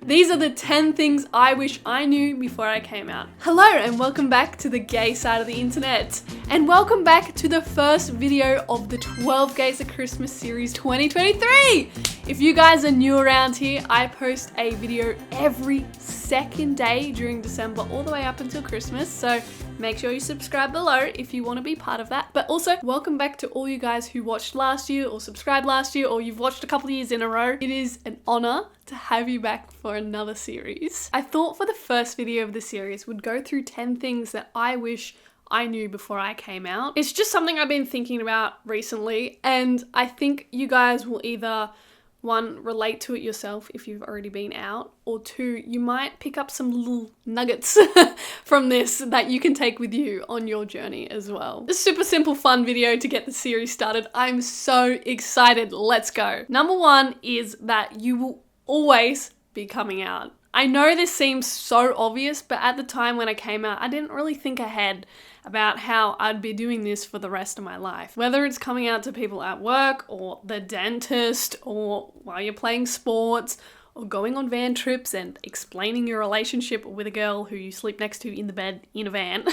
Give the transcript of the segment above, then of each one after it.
These are the 10 things I wish I knew before I came out. Hello and welcome back to the gay side of the internet. And welcome back to the first video of the 12 Gays at Christmas series 2023. If you guys are new around here, I post a video every second day during December all the way up until Christmas. So make sure you subscribe below if you want to be part of that. But also, welcome back to all you guys who watched last year or subscribed last year or you've watched a couple of years in a row. It is an honor to have you back for another series. I thought for the first video of the series would go through 10 things that I wish I knew before I came out. It's just something I've been thinking about recently, and I think you guys will either one, relate to it yourself if you've already been out, or two, you might pick up some little nuggets from this that you can take with you on your journey as well. A super simple, fun video to get the series started. I'm so excited. Let's go. Number one is that you will always be coming out. I know this seems so obvious, but at the time when I came out, I didn't really think ahead about how I'd be doing this for the rest of my life. Whether it's coming out to people at work or the dentist or while you're playing sports or going on van trips and explaining your relationship with a girl who you sleep next to in the bed in a van.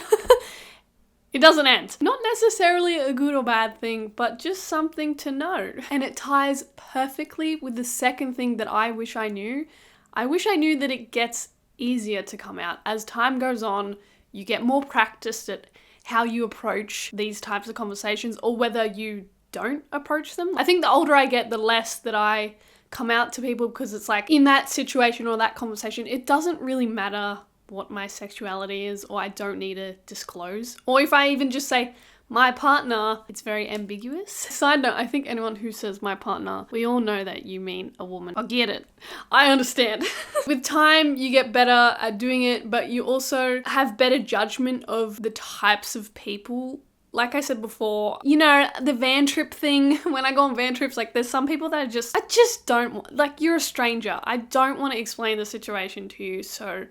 It doesn't end. Not necessarily a good or bad thing, but just something to know. And it ties perfectly with the second thing that I wish I knew. I wish I knew that it gets easier to come out. As time goes on, you get more practiced at how you approach these types of conversations or whether you don't approach them. I think the older I get, the less that I come out to people, because it's like in that situation or that conversation, it doesn't really matter what my sexuality is, or I don't need to disclose. Or if I even just say my partner, it's very ambiguous. Side note, I think anyone who says my partner, we all know that you mean a woman. I get it. I understand. With time, you get better at doing it, but you also have better judgment of the types of people. Like I said before, you know, the van trip thing, when I go on van trips, like there's some people that I just don't want, like you're a stranger. I don't want to explain the situation to you, so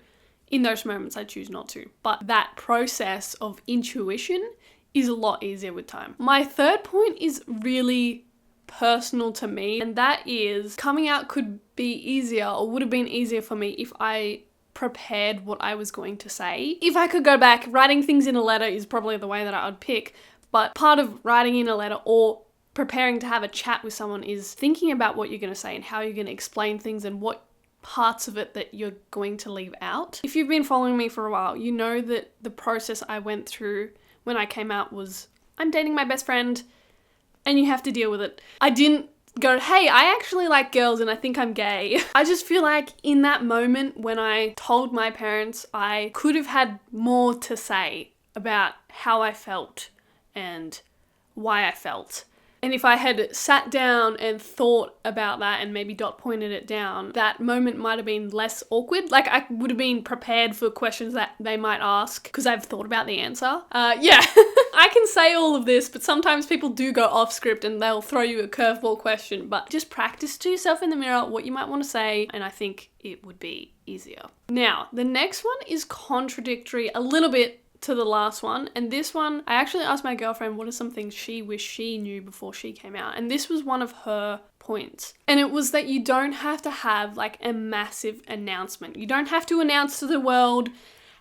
in those moments I choose not to. But that process of intuition is a lot easier with time. My third point is really personal to me, and that is coming out could be easier or would have been easier for me if I prepared what I was going to say. If I could go back, writing things in a letter is probably the way that I would pick, but part of writing in a letter or preparing to have a chat with someone is thinking about what you're going to say and how you're going to explain things and what parts of it that you're going to leave out. If you've been following me for a while, you know that the process I went through when I came out was, I'm dating my best friend and you have to deal with it. I didn't go, hey, I actually like girls and I think I'm gay. I just feel like in that moment when I told my parents, I could have had more to say about how I felt and why I felt. And if I had sat down and thought about that and maybe dot pointed it down, that moment might have been less awkward. Like I would have been prepared for questions that they might ask because I've thought about the answer. Yeah, I can say all of this, but sometimes people do go off script and they'll throw you a curveball question. But just practice to yourself in the mirror what you might want to say, and I think it would be easier. Now, the next one is contradictory a little bit to the last one, and this one I actually asked my girlfriend what are some things she wished she knew before she came out, and this was one of her points, and it was that you don't have to have like a massive announcement. You don't have to announce to the world,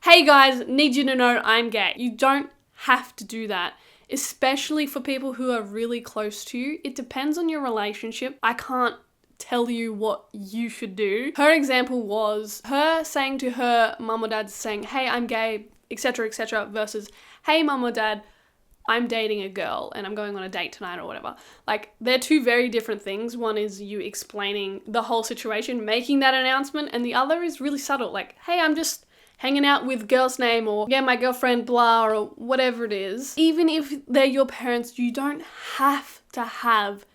hey guys, need you to know I'm gay. You don't have to do that, especially for people who are really close to you. It depends on your relationship. I can't tell you what you should do. Her example was her saying to her mum or dad, saying, hey, I'm gay, etc., versus, hey, mum or dad, I'm dating a girl and I'm going on a date tonight or whatever. Like, they're two very different things. One is you explaining the whole situation, making that announcement, and the other is really subtle. Like, hey, I'm just hanging out with girl's name, or yeah, my girlfriend, blah, or whatever it is. Even if they're your parents, you don't have to have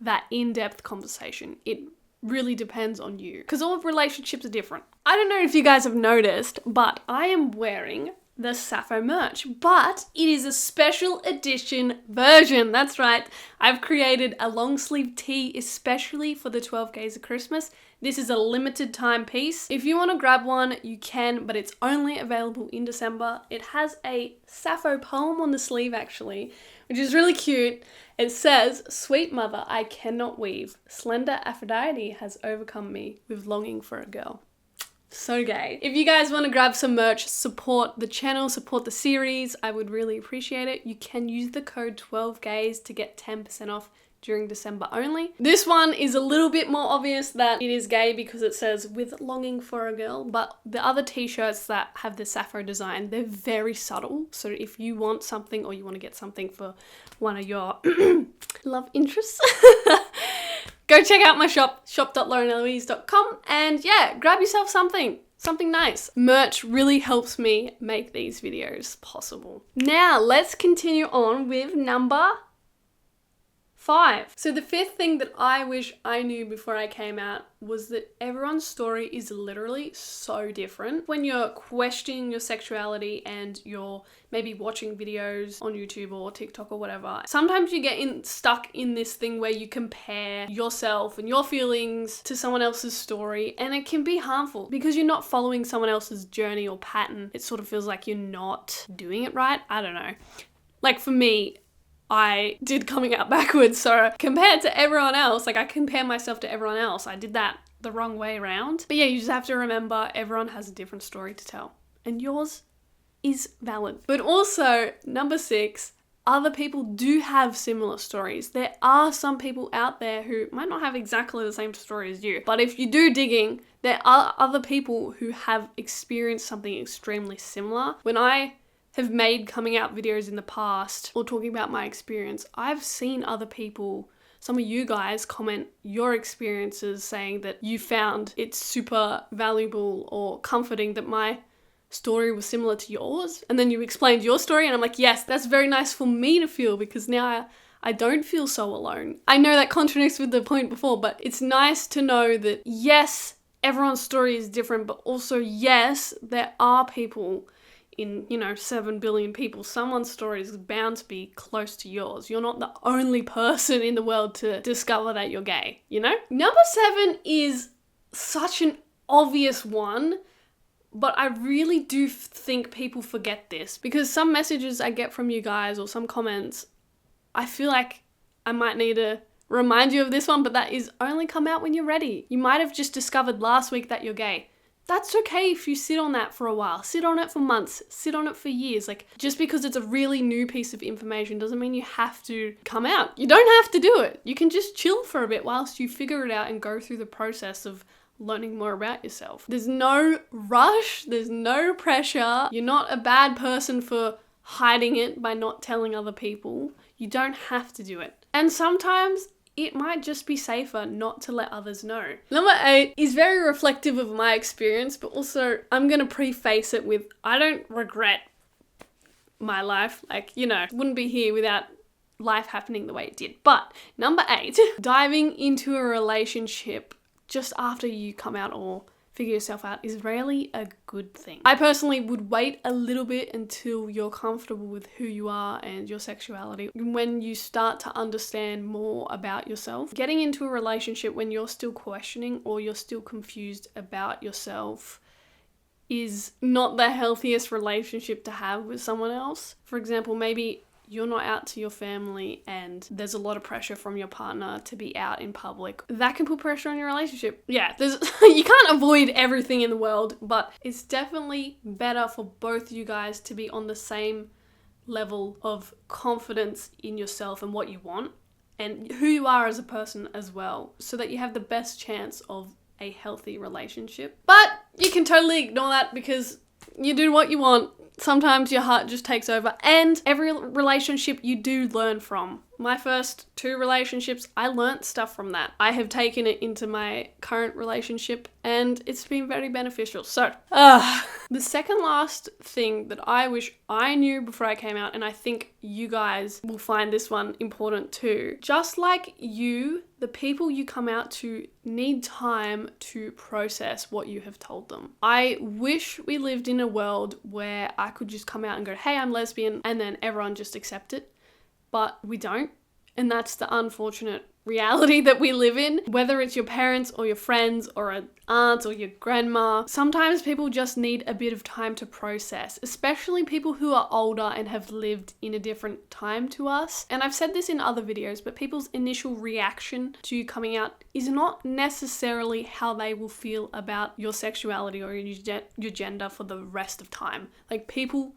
that in-depth conversation. It really depends on you, because all relationships are different. I don't know if you guys have noticed, but I am wearing the Sappho merch, but it is a special edition version. That's right. I've created a long sleeve tee especially for the 12 Gays of Christmas. This is a limited time piece. If you want to grab one, you can, but it's only available in December. It has a Sappho poem on the sleeve actually, which is really cute. It says, "Sweet mother, I cannot weave. Slender Aphrodite has overcome me with longing for a girl." So gay. If you guys want to grab some merch, support the channel, support the series, I would really appreciate it. You can use the code 12gays to get 10% off during December only. This one is a little bit more obvious that it is gay because it says with longing for a girl, but the other t-shirts that have the sappho design, they're very subtle. So if you want something or you want to get something for one of your love interests, go check out my shop, shop.laureneloise.com, and yeah, grab yourself something nice. Merch really helps me make these videos possible. Now let's continue on with number 5. So the 5th thing that I wish I knew before I came out was that everyone's story is literally so different. When you're questioning your sexuality and you're maybe watching videos on YouTube or TikTok or whatever, sometimes you get stuck in this thing where you compare yourself and your feelings to someone else's story, and it can be harmful because you're not following someone else's journey or pattern. It sort of feels like you're not doing it right. I don't know. Like for me, I did coming out backwards, so compared to everyone else, like I compare myself to everyone else, I did that the wrong way around. But yeah, you just have to remember everyone has a different story to tell, and yours is valid. But also, number 6, other people do have similar stories. There are some people out there who might not have exactly the same story as you, but if you do digging, there are other people who have experienced something extremely similar. When I have made coming out videos in the past or talking about my experience, I've seen other people, some of you guys, comment your experiences saying that you found it super valuable or comforting that my story was similar to yours, and then you explained your story, and I'm like, yes, that's very nice for me to feel because now I don't feel so alone. I know that contradicts with the point before, but it's nice to know that yes, everyone's story is different, but also yes, there are people in, 7 billion people, someone's story is bound to be close to yours. You're not the only person in the world to discover that you're gay, Number 7 is such an obvious one, but I really do think people forget this because some messages I get from you guys or some comments, I feel like I might need to remind you of this one, but that is only come out when you're ready. You might have just discovered last week that you're gay. That's okay if you sit on that for a while. Sit on it for months. Sit on it for years. Like, just because it's a really new piece of information doesn't mean you have to come out. You don't have to do it. You can just chill for a bit whilst you figure it out and go through the process of learning more about yourself. There's no rush. There's no pressure. You're not a bad person for hiding it by not telling other people. You don't have to do it. And sometimes it might just be safer not to let others know. Number 8 is very reflective of my experience, but also I'm gonna preface it with, I don't regret my life. Wouldn't be here without life happening the way it did. But number 8, diving into a relationship just after you come out or figure yourself out is rarely a good thing. I personally would wait a little bit until you're comfortable with who you are and your sexuality. When you start to understand more about yourself, getting into a relationship when you're still questioning or you're still confused about yourself is not the healthiest relationship to have with someone else. For example, maybe you're not out to your family and there's a lot of pressure from your partner to be out in public. That can put pressure on your relationship. Yeah, you can't avoid everything in the world, but it's definitely better for both you guys to be on the same level of confidence in yourself and what you want and who you are as a person as well, so that you have the best chance of a healthy relationship. But you can totally ignore that because you do what you want. Sometimes your heart just takes over, and every relationship you do learn from. My first 2 relationships, I learnt stuff from that. I have taken it into my current relationship and it's been very beneficial. So, the second last thing that I wish I knew before I came out, and I think you guys will find this one important too. Just like you, the people you come out to need time to process what you have told them. I wish we lived in a world where I could just come out and go, hey, I'm lesbian, and then everyone just accept it. But we don't, and that's the unfortunate reality that we live in, whether it's your parents or your friends or an aunt or your grandma. Sometimes people just need a bit of time to process, especially people who are older and have lived in a different time to us. And I've said this in other videos, but people's initial reaction to you coming out is not necessarily how they will feel about your sexuality or your gender for the rest of time. Like, people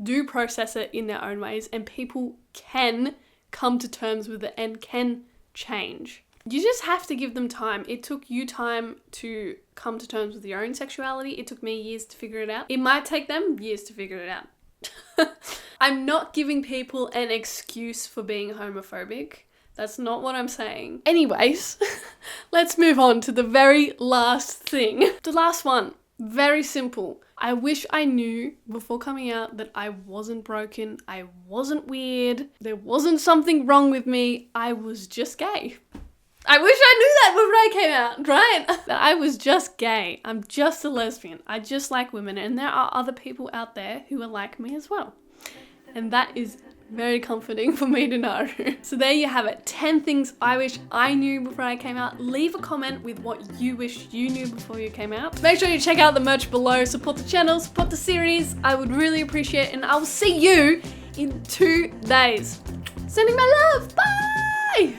do process it in their own ways, and people can come to terms with it and can change. You just have to give them time. It took you time to come to terms with your own sexuality. It took me years to figure it out. It might take them years to figure it out. I'm not giving people an excuse for being homophobic. That's not what I'm saying. Anyways, let's move on to the very last thing. The last one, very simple. I wish I knew before coming out that I wasn't broken, I wasn't weird, there wasn't something wrong with me, I was just gay. I wish I knew that before I came out, right? That I was just gay. I'm just a lesbian. I just like women, and there are other people out there who are like me as well. And that is very comforting for me to know. So there you have it. 10 things I wish I knew before I came out. Leave a comment with what you wish you knew before you came out. Make sure you check out the merch below. Support the channel, support the series. I would really appreciate it, and I will see you in 2 days. Sending my love. Bye!